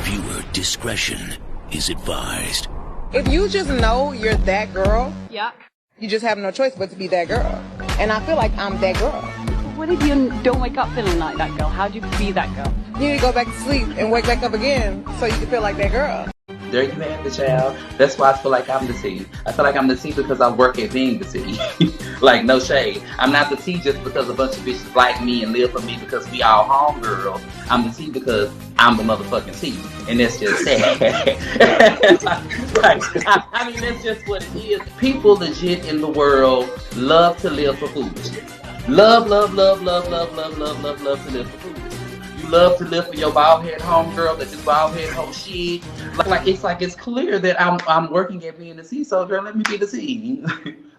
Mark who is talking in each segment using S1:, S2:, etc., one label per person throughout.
S1: Viewer discretion is advised.
S2: If you just know you're that girl,
S3: yeah,
S2: you just have no choice but to be that girl. And I feel like I'm that girl.
S3: What if you don't wake up feeling like that girl? How do you be that girl?
S2: You need to go back to sleep and wake back up again so you can feel like that girl.
S4: There you have it, child. That's why I feel like I'm the T. I feel like I'm the T because I work at being the T. Like, no shade. I'm not the T just because a bunch of bitches like me and live for me because we all homegirls. I'm the T because I'm the motherfucking T. And that's just sad. I mean, that's just what it is. People legit in the world love to live for foolishness. Love to live for foolishness. You love to live for your bald head homegirl that do bald head whole shit. It's clear that I'm working at being the C, so girl, let me be the C.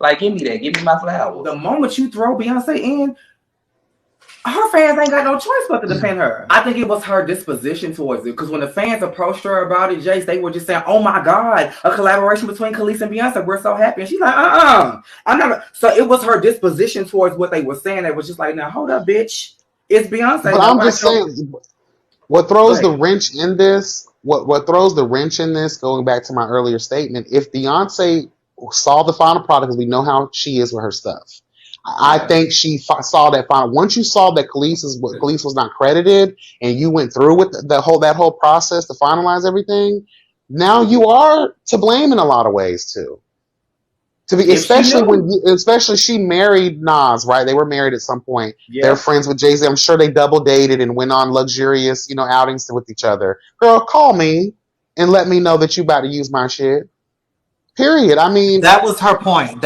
S4: Like, give me that, give me my flowers.
S5: The moment you throw Beyonce in, her fans ain't got no choice but to defend her. I think it was her disposition towards it, because when the fans approached her about it, Jace, they were just saying, "Oh my God, a collaboration between Khalees and Beyonce, we're so happy." And she's like, I'm not. So it was her disposition towards what they were saying that was just like, now hold up, bitch. It's Beyonce.
S6: But I'm just saying, what throws the wrench in this, what throws the wrench in this, going back to my earlier statement, if Beyonce saw the final product, because we know how she is with her stuff, I think she saw that final. Once you saw that Khalees was not credited, and you went through with that whole process to finalize everything, now you are to blame in a lot of ways too. Especially she married Nas, right? They were married at some point. Yeah. They're friends with Jay-Z. I'm sure they double dated and went on luxurious, outings with each other. Girl, call me and let me know that you about to use my shit. Period. I mean,
S5: that was her point.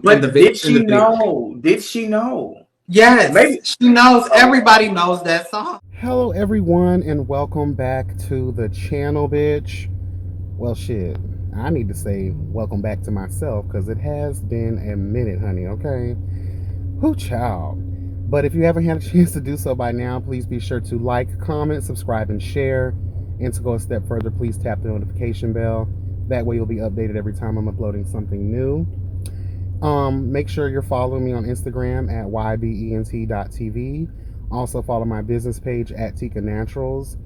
S5: But did she know? Did she know? Yes, maybe she knows. Everybody knows that song.
S6: Hello, everyone, and welcome back to the channel, bitch. Well, shit. I need to say welcome back to myself because it has been a minute, honey, okay? Whoo, child. But if you haven't had a chance to do so by now, please be sure to like, comment, subscribe, and share. And to go a step further, please tap the notification bell. That way you'll be updated every time I'm uploading something new. Make sure you're following me on Instagram at ybent.tv. Also follow my business page at TYKANATURALS.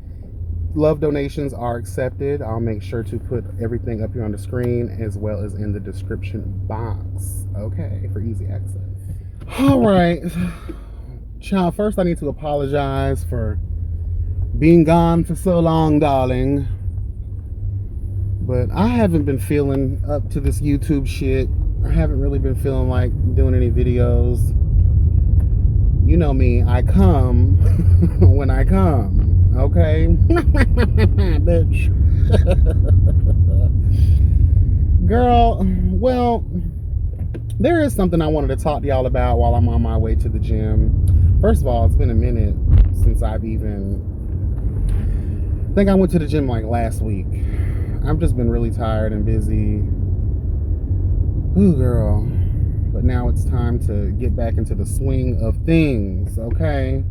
S6: Love donations are accepted. I'll make sure to put everything up here on the screen as well as in the description box. Okay, for easy access. All right. Child, first I need to apologize for being gone for so long, darling. But I haven't been feeling up to this YouTube shit. I haven't really been feeling like doing any videos. You know me, I come when I come. Okay, bitch. Girl, well, there is something I wanted to talk to y'all about while I'm on my way to the gym. First of all, it's been a minute since I think I went to the gym like last week. I've just been really tired and busy. Ooh, girl. But now it's time to get back into the swing of things, okay?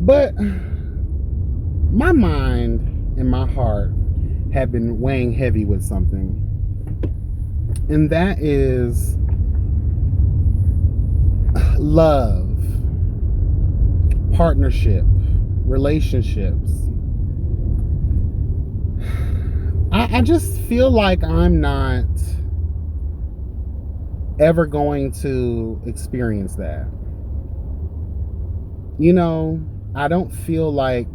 S6: But my mind and my heart have been weighing heavy with something. And that is love, partnership, relationships. I just feel like I'm not ever going to experience that. I don't feel like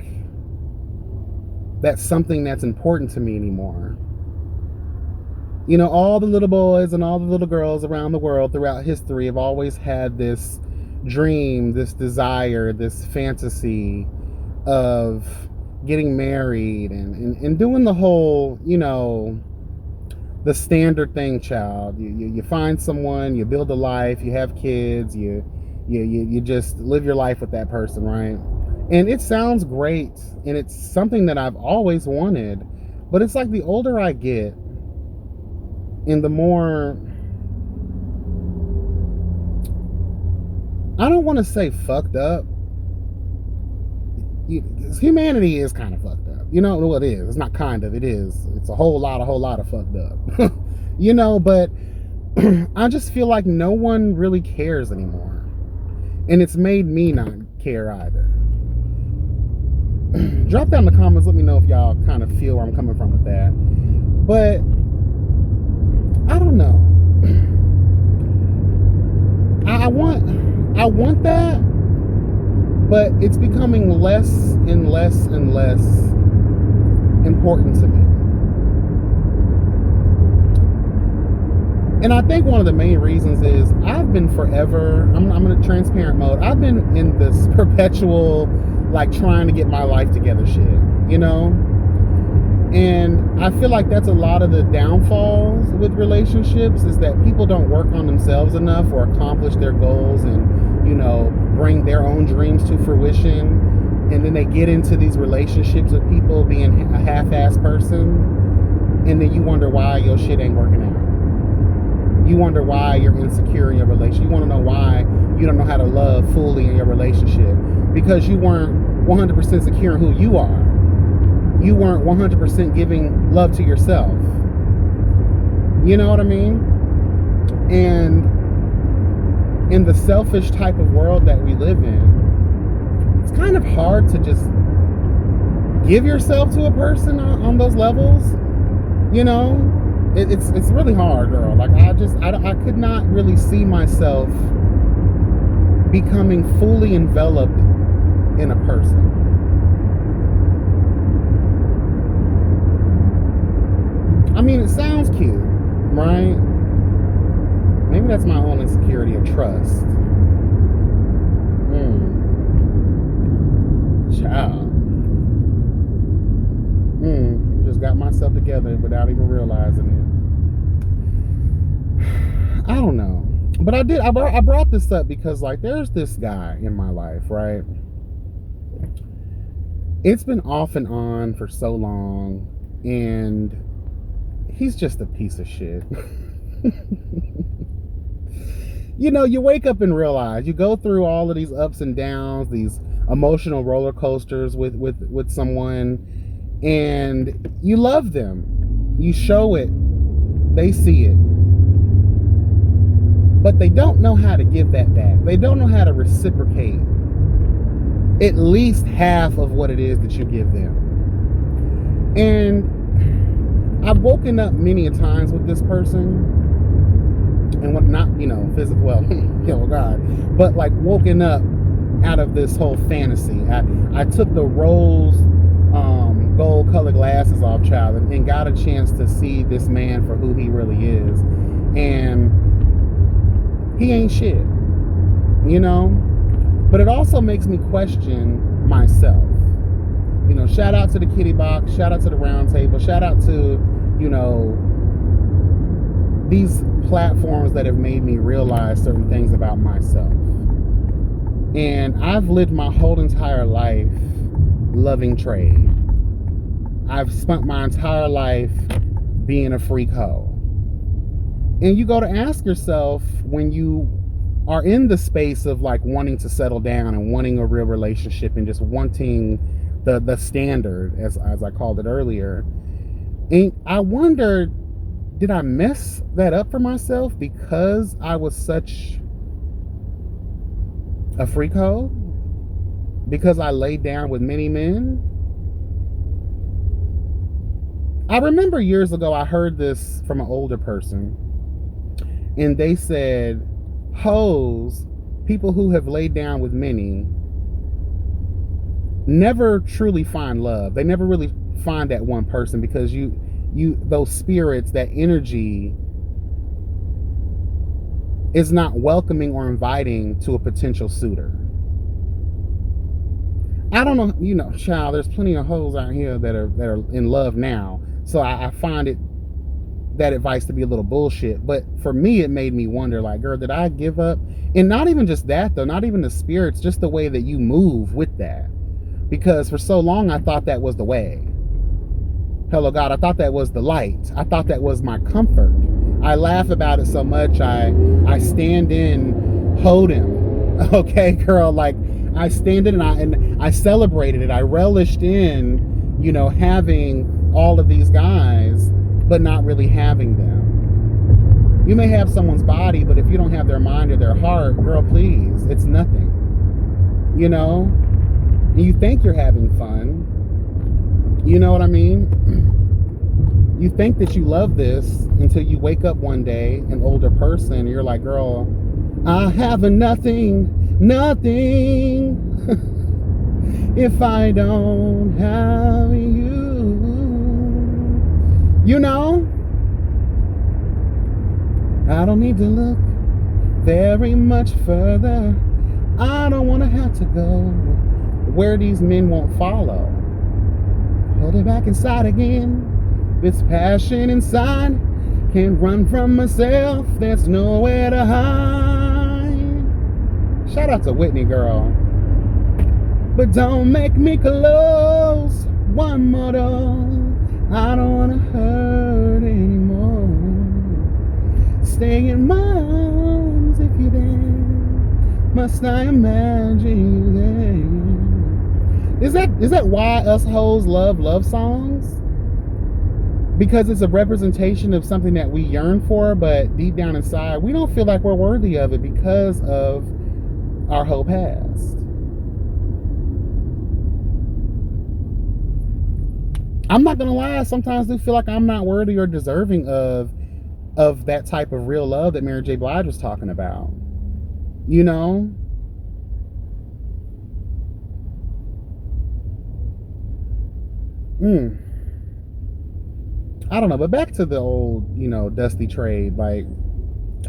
S6: that's something that's important to me anymore. All the little boys and all the little girls around the world throughout history have always had this dream, this desire, this fantasy of getting married and doing the whole, the standard thing, child. You find someone, you build a life, you have kids, you just live your life with that person, right? And it sounds great, and it's something that I've always wanted, but it's like the older I get, and the more, I don't want to say fucked up. Humanity is kind of fucked up. Well, it is. It's not kind of. It is. It's a whole lot of fucked up. But I just feel like no one really cares anymore. And it's made me not care either. drop down in the comments. Let me know if y'all kind of feel where I'm coming from with that. But I don't know. I want that, but it's becoming less and less and less important to me. And I think one of the main reasons is I've been forever, I'm in a transparent mode. I've been in this perpetual, like, trying to get my life together shit, you know? And I feel like that's a lot of the downfalls with relationships, is that people don't work on themselves enough or accomplish their goals and, you know, bring their own dreams to fruition. And then they get into these relationships with people being a half-assed person. And then you wonder why your shit ain't working out. You wonder why you're insecure in your relationship. You want to know why you don't know how to love fully in your relationship. Because you weren't 100% secure in who you are. You weren't 100% giving love to yourself. You know what I mean? And in the selfish type of world that we live in, it's kind of hard to just give yourself to a person on those levels. You know? It's really hard, girl. Like, I could not really see myself becoming fully enveloped in a person. I mean, it sounds cute, right? Maybe that's my own insecurity of trust. Child. Just got myself together without even realizing it. I don't know. But I brought this up because, like, there's this guy in my life, right? It's been off and on for so long, and he's just a piece of shit. You know, you wake up and realize, you go through all of these ups and downs, these emotional roller coasters with someone, and you love them. You show it. They see it. But they don't know how to give that back. They don't know how to reciprocate at least half of what it is that you give them. And I've woken up many a times with this person, and what not, you know, physical, well, oh God, but like woken up out of this whole fantasy. I took the rose gold colored glasses off, child, and got a chance to see this man for who he really is. And he ain't shit, you know? But it also makes me question myself. You know, shout out to the kitty box, shout out to the round table, shout out to, you know, these platforms that have made me realize certain things about myself. And I've lived my whole entire life loving trade. I've spent my entire life being a freak hoe. And you go to ask yourself, when you are in the space of like wanting to settle down and wanting a real relationship and just wanting the standard, as I called it earlier, and I wondered, did I mess that up for myself because I was such a freak hoe? Because I laid down with many men? I remember years ago I heard this from an older person, and they said, hoes, people who have laid down with many, never truly find love. They never really find that one person, because you those spirits, that energy is not welcoming or inviting to a potential suitor. I don't know, you know, child, there's plenty of hoes out here that are in love now. So I find that advice to be a little bullshit. But for me, it made me wonder, like, girl, did I give up? And not even just that, though, not even the spirits, just the way that you move with that. Because for so long, I thought that was the way. Hello, God, I thought that was the light. I thought that was my comfort. I laugh about it so much. I stand in Hoden. Okay, girl, like, I stand in and I celebrated it. I relished in, you know, having all of these guys, but not really having them. You may have someone's body, but if you don't have their mind or their heart, girl, please, it's nothing. You know? and you think you're having fun. You know what I mean? You think that you love this until you wake up one day, an older person, and you're like, girl, I have a nothing if I don't have you. You know? I don't need to look very much further. I don't want to have to go where these men won't follow. Hold it back inside again. This passion inside can't run from myself. There's nowhere to hide. Shout out to Whitney, girl. But don't make me close one more door. I don't want to hurt anymore. Stay in my arms if you dare. Must I imagine you there? Is that why us hoes love songs? Because it's a representation of something that we yearn for, but deep down inside, we don't feel like we're worthy of it because of our whole past. I'm not gonna lie, sometimes I do feel like I'm not worthy or deserving of that type of real love that Mary J. Blige was talking about. You know? I don't know, but back to the old, you know, dusty trade. Like,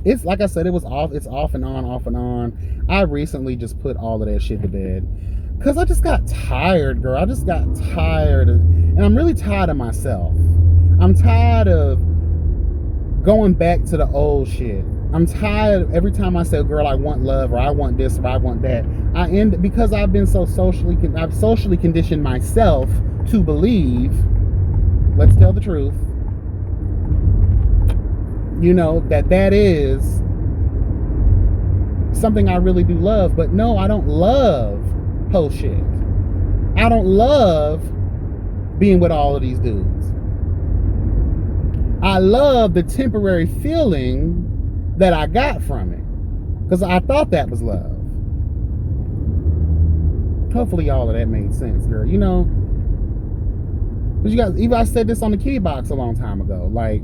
S6: it's like I said, it's off and on. I recently just put all of that shit to bed because I just got tired, girl. I just got tired, and I'm really tired of myself. I'm tired of going back to the old shit. I'm tired every time I say, girl, I want love, or I want this, or I want that. Because I've been so I've socially conditioned myself to believe, let's tell the truth, you know, that is something I really do love. But no, I don't love whole shit. I don't love being with all of these dudes. I love the temporary feeling that I got from it, because I thought that was love. Hopefully all of that made sense, girl. You know, because you guys, even I said this on the kitty box a long time ago, like,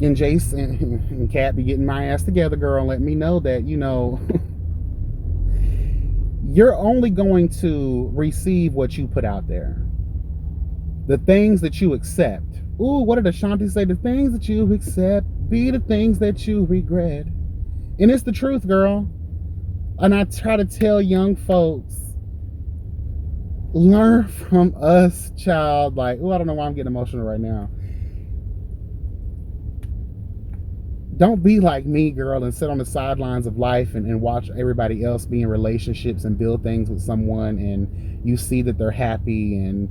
S6: and Jace and Kat be getting my ass together, girl, and let me know that, you know, you're only going to receive what you put out there. The things that you accept. Ooh, what did Ashanti say? The things that you accept be the things that you regret. And it's the truth, girl. And I try to tell young folks, learn from us, child. Like, oh, I don't know why I'm getting emotional right now. Don't be like me, girl, and sit on the sidelines of life and watch everybody else be in relationships and build things with someone, and you see that they're happy, and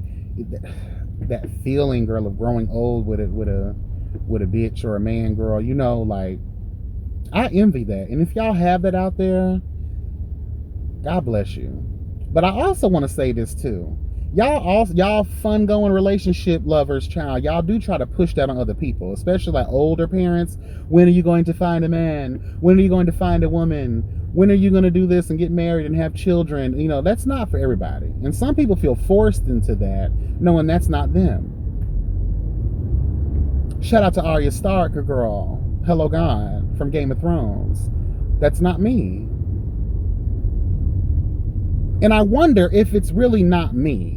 S6: that feeling, girl, of growing old with a bitch or a man, girl, you know, like, I envy that. And if y'all have that out there, God bless you. But I also want to say this too. Y'all fun going relationship lovers, child, y'all do try to push that on other people, especially like older parents. When are you going to find a man? When are you going to find a woman? When are you going to do this and get married and have children? You know, that's not for everybody. And some people feel forced into that, knowing that's not them. Shout out to Arya Stark, a girl. Hello God, from Game of Thrones. That's not me. And I wonder if it's really not me.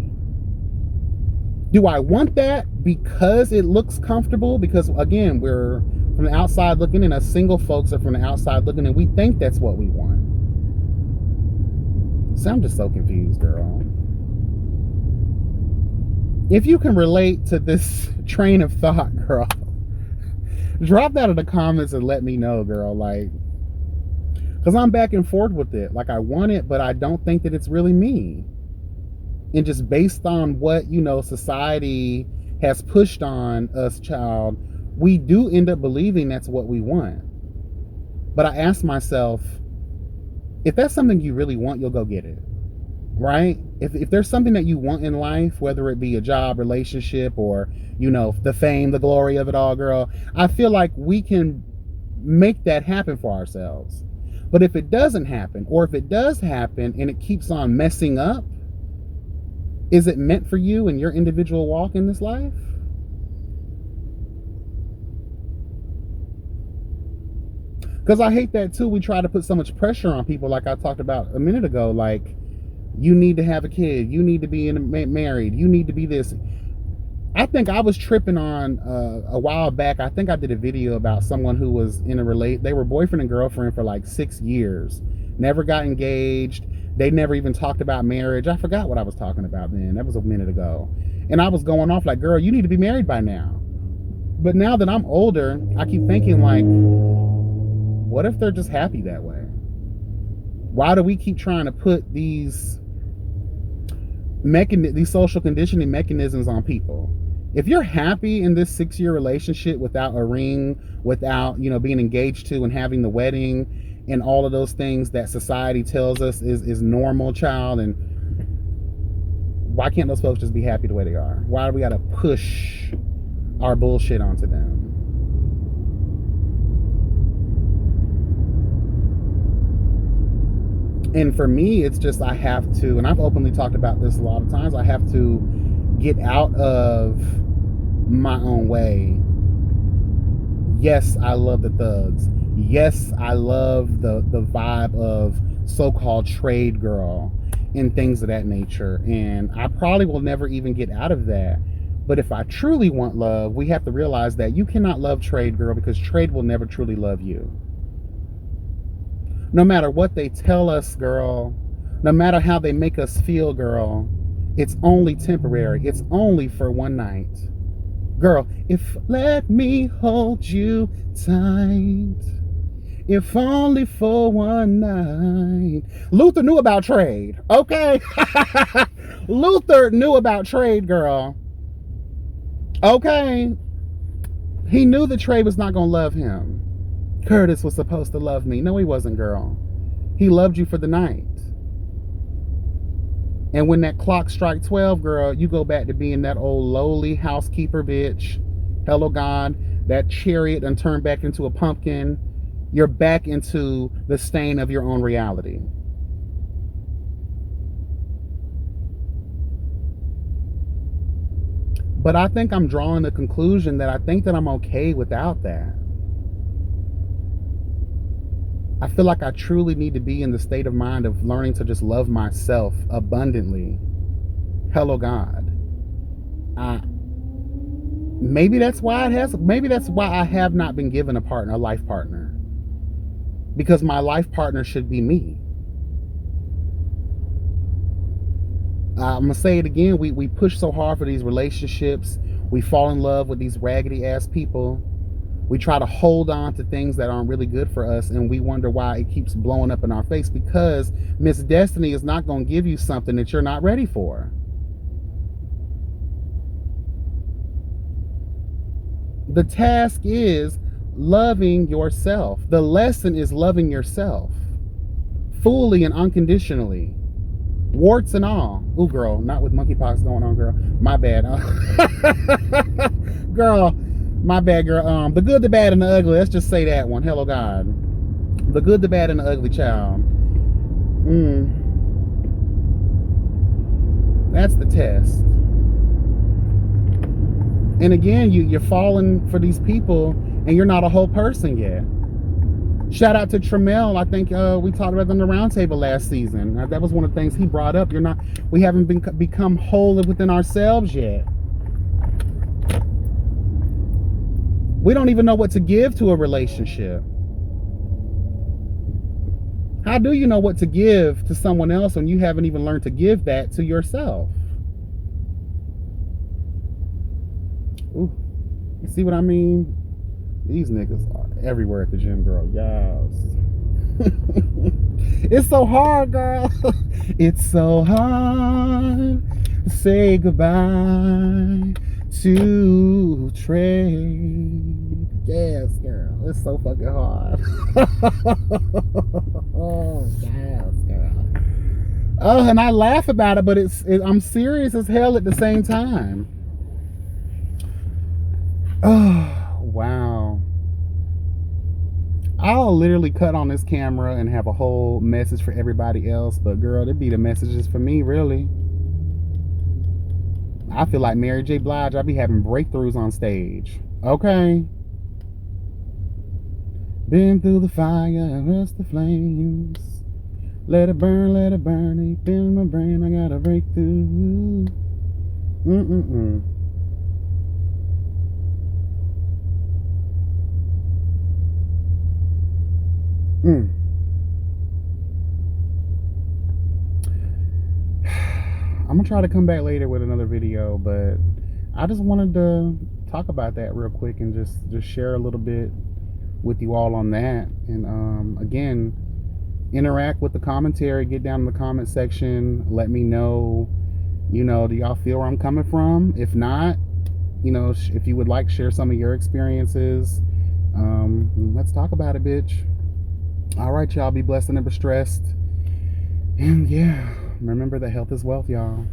S6: Do I want that because it looks comfortable? Because again, we're from the outside looking in, us single folks are from the outside looking in, we think that's what we want. So I'm just so confused, girl. If you can relate to this train of thought, girl, drop that in the comments and let me know, girl. Like, because I'm back and forth with it. Like, I want it, but I don't think that it's really me. And just based on what, you know, society has pushed on us, child, we do end up believing that's what we want. But I ask myself, if that's something you really want, you'll go get it, right? If there's something that you want in life, whether it be a job, relationship, or, you know, the fame, the glory of it all, girl, I feel like we can make that happen for ourselves. But if it doesn't happen, or if it does happen and it keeps on messing up, is it meant for you and your individual walk in this life? Because I hate that too. We try to put so much pressure on people, like I talked about a minute ago. Like, you need to have a kid, you need to be married, you need to be this. I think I was tripping on a while back. I think I did a video about someone who was in a they were boyfriend and girlfriend for like 6 years, never got engaged. They never even talked about marriage. I forgot what I was talking about then. That was a minute ago. And I was going off like, girl, you need to be married by now. But now that I'm older, I keep thinking like, what if they're just happy that way? Why do we keep trying to put these social conditioning mechanisms on people? If you're happy in this 6-year relationship without a ring, without, being engaged to and having the wedding and all of those things that society tells us is normal, child, and why can't those folks just be happy the way they are? Why do we gotta push our bullshit onto them? And for me, it's just, I have to, and I've openly talked about this a lot of times, I have to get out of my own way. Yes, I love the thugs. Yes, I love the vibe of so-called trade girl and things of that nature. And I probably will never even get out of that. But if I truly want love, we have to realize that you cannot love trade girl, because trade will never truly love you. No matter what they tell us, girl, no matter how they make us feel, girl, it's only temporary. It's only for one night. Girl, let me hold you tight, if only for one night. Luther knew about trade, okay? Luther knew about trade, girl. Okay? He knew the trade was not going to love him. Curtis was supposed to love me. No, he wasn't, girl. He loved you for the night. And when that clock strikes 12, girl, you go back to being that old lowly housekeeper bitch. Hello, God. That chariot and turn back into a pumpkin. You're back into the stain of your own reality. But I think I'm drawing the conclusion that I think that I'm okay without that. I feel like I truly need to be in the state of mind of learning to just love myself abundantly. Hello, God. Maybe that's why I have not been given a life partner. Because my life partner should be me. I'm gonna say it again. We push so hard for these relationships. We fall in love with these raggedy ass people. We try to hold on to things that aren't really good for us, and we wonder why it keeps blowing up in our face, because Miss Destiny is not going to give you something that you're not ready for. The task is loving yourself. The lesson is loving yourself fully and unconditionally, warts and all. Ooh, girl, not with monkeypox going on, girl. My bad. Girl. My bad, girl. The good, the bad, and the ugly. Let's just say that one. Hello, God. The good, the bad, and the ugly, child. That's the test. And again, you're falling for these people, and you're not a whole person yet. Shout out to Tremel. I think we talked about it on the roundtable last season. That was one of the things he brought up. We haven't become whole within ourselves yet. We don't even know what to give to a relationship. How do you know what to give to someone else when you haven't even learned to give that to yourself? Ooh, you see what I mean? These niggas are everywhere at the gym, girl. Yes. It's so hard, girl. It's so hard to say goodbye to trade. Yes, girl. It's so fucking hard. Oh, yes, girl. Oh, and I laugh about it, but I'm serious as hell at the same time. Oh, wow. I'll literally cut on this camera and have a whole message for everybody else, but girl, it'd be the messages for me, really. I feel like Mary J. Blige. I be having breakthroughs on stage. Okay. Been through the fire and rest the flames. Let it burn, deep in my brain. I got a breakthrough. Mm-mm-mm. I'm gonna try to come back later with another video, but I just wanted to talk about that real quick and just share a little bit with you all on that. And again, interact with the commentary, get down in the comment section, let me know, you know, do y'all feel where I'm coming from? If not, you know, if you would like, share some of your experiences. Let's talk about it, bitch. All right, y'all, be blessed and never stressed. And yeah, remember that health is wealth, y'all.